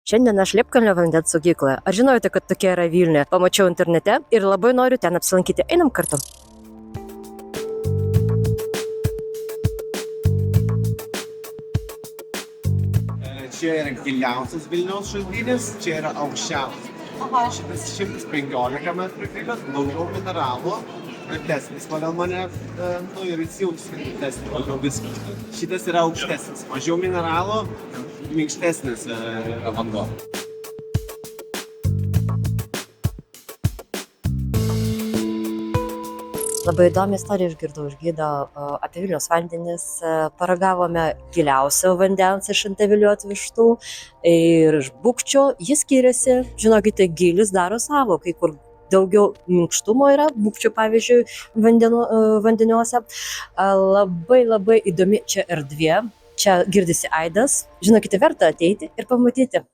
Šiandien aš Liepkalnio vandens saugykloje. Ar žinojote, kad tokia yra Vilniuje? Pamačiau internete ir labai noriu ten apsilankyti. Einam kartu. Čia yra giliausias Vilniaus šaltinis, čia yra aukščiausias. Šitas 115 metrų gilius, daugiau mineralų, tvirtesnis pagal mane, ir įsijungs tvirtesnis pagal viską. Šitas yra aukštesnis, mažiau mineralų, minkštesnis vanduo. Labai įdomi istorija išgirdau iš gido apie Vilniaus vandenis. Paragavome giliausio vandens iš Antavilių atvežtų ir iš Bukčio. Jis skiriasi, žinokite, gilis daro savo, kai kur daugiau minkštumo yra, Bukčio pavyzdžiui vandeniuose. Labai įdomi čia erdvė, čia girdisi aidas. Žinokite, verta ateiti ir pamatyti.